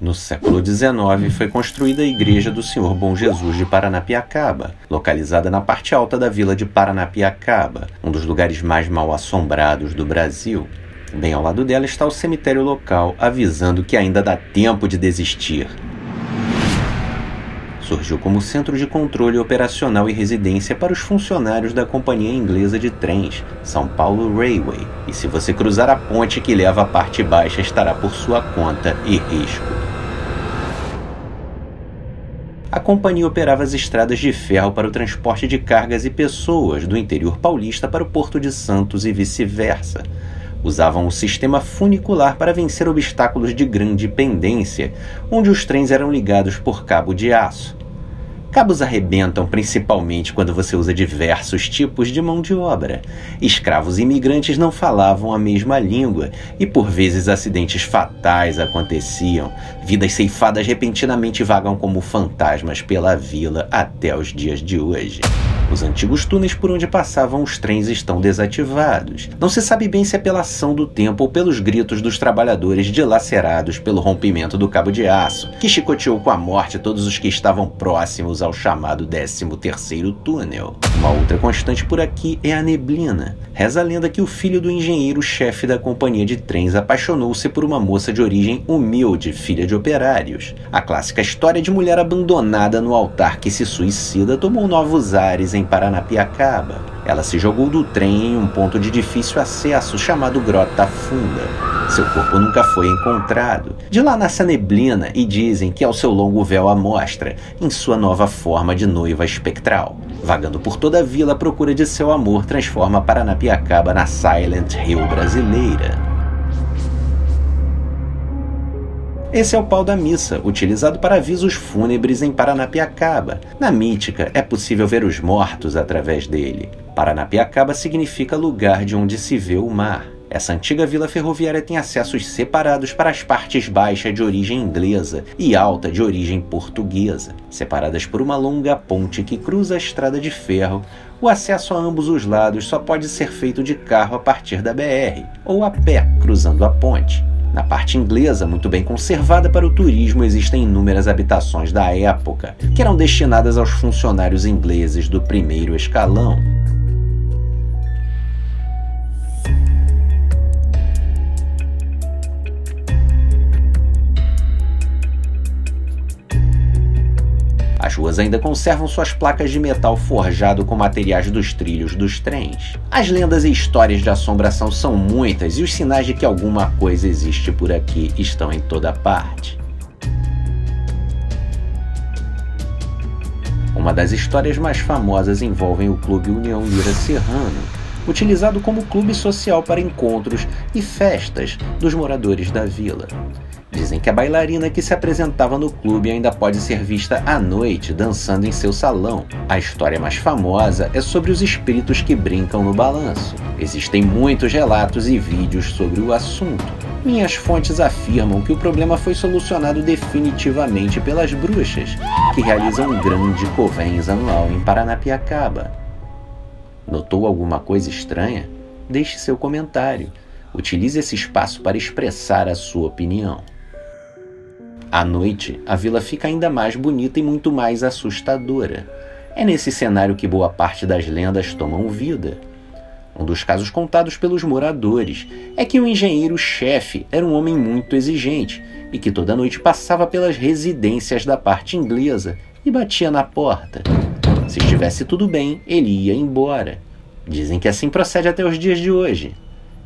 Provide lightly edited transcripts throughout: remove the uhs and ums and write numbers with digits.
No século XIX, foi construída a Igreja do Senhor Bom Jesus de Paranapiacaba, localizada na parte alta da vila de Paranapiacaba, um dos lugares mais mal assombrados do Brasil. Bem ao lado dela está o cemitério local, avisando que ainda dá tempo de desistir. Surgiu como centro de controle operacional e residência para os funcionários da Companhia Inglesa de Trens, São Paulo Railway, e se você cruzar a ponte que leva à parte baixa estará por sua conta e risco. A companhia operava as estradas de ferro para o transporte de cargas e pessoas do interior paulista para o Porto de Santos e vice-versa. Usavam o sistema funicular para vencer obstáculos de grande pendência, onde os trens eram ligados por cabo de aço. Cabos arrebentam principalmente quando você usa diversos tipos de mão de obra. Escravos e imigrantes não falavam a mesma língua e por vezes acidentes fatais aconteciam. Vidas ceifadas repentinamente vagam como fantasmas pela vila até os dias de hoje. Os antigos túneis por onde passavam os trens estão desativados. Não se sabe bem se é pela ação do tempo ou pelos gritos dos trabalhadores dilacerados pelo rompimento do cabo de aço, que chicoteou com a morte todos os que estavam próximos ao chamado 13º túnel. Uma outra constante por aqui é a neblina. Reza a lenda que o filho do engenheiro-chefe da companhia de trens apaixonou-se por uma moça de origem humilde, filha de operários. A clássica história de mulher abandonada no altar que se suicida tomou novos ares em Paranapiacaba. Ela se jogou do trem em um ponto de difícil acesso chamado Grota Funda. Seu corpo nunca foi encontrado. De lá nasce a neblina e dizem que é o seu longo véu à mostra, em sua nova forma de noiva espectral. Vagando por toda a vila à procura de seu amor, transforma Paranapiacaba na Silent Hill brasileira. Esse é o pau da missa, utilizado para avisos fúnebres em Paranapiacaba. Na mítica, é possível ver os mortos através dele. Paranapiacaba significa lugar de onde se vê o mar. Essa antiga vila ferroviária tem acessos separados para as partes baixas de origem inglesa e alta de origem portuguesa. Separadas por uma longa ponte que cruza a estrada de ferro, o acesso a ambos os lados só pode ser feito de carro a partir da BR, ou a pé, cruzando a ponte. Na parte inglesa, muito bem conservada para o turismo, existem inúmeras habitações da época, que eram destinadas aos funcionários ingleses do primeiro escalão. As ruas ainda conservam suas placas de metal forjado com materiais dos trilhos dos trens. As lendas e histórias de assombração são muitas e os sinais de que alguma coisa existe por aqui estão em toda parte. Uma das histórias mais famosas envolve o Clube União Lira Serrano, utilizado como clube social para encontros e festas dos moradores da vila. Dizem que a bailarina que se apresentava no clube ainda pode ser vista à noite dançando em seu salão. A história mais famosa é sobre os espíritos que brincam no balanço. Existem muitos relatos e vídeos sobre o assunto. Minhas fontes afirmam que o problema foi solucionado definitivamente pelas bruxas, que realizam um grande covens anual em Paranapiacaba. Notou alguma coisa estranha? Deixe seu comentário. Utilize esse espaço para expressar a sua opinião. À noite, a vila fica ainda mais bonita e muito mais assustadora. É nesse cenário que boa parte das lendas tomam vida. Um dos casos contados pelos moradores é que o engenheiro-chefe era um homem muito exigente e que toda noite passava pelas residências da parte inglesa e batia na porta. Se estivesse tudo bem, ele ia embora. Dizem que assim procede até os dias de hoje.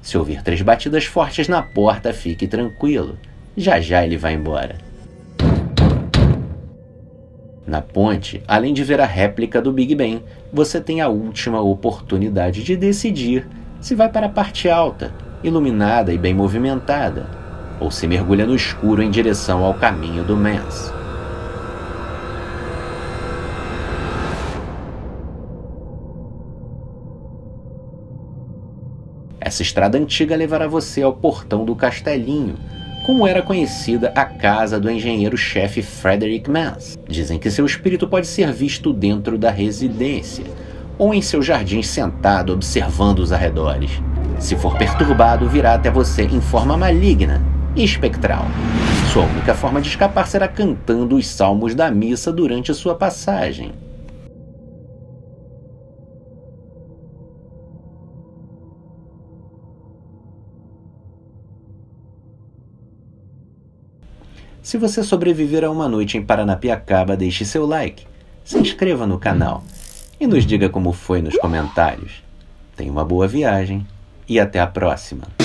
Se ouvir 3 batidas fortes na porta, fique tranquilo. Já já ele vai embora. Na ponte, além de ver a réplica do Big Ben, você tem a última oportunidade de decidir se vai para a parte alta, iluminada e bem movimentada, ou se mergulha no escuro em direção ao caminho do Mans. Essa estrada antiga levará você ao portão do Castelinho, como era conhecida a casa do engenheiro-chefe Frederick Mans. Dizem que seu espírito pode ser visto dentro da residência, ou em seu jardim sentado observando os arredores. Se for perturbado, virá até você em forma maligna e espectral. Sua única forma de escapar será cantando os salmos da missa durante sua passagem. Se você sobreviver a uma noite em Paranapiacaba, deixe seu like, se inscreva no canal e nos diga como foi nos comentários. Tenha uma boa viagem e até a próxima!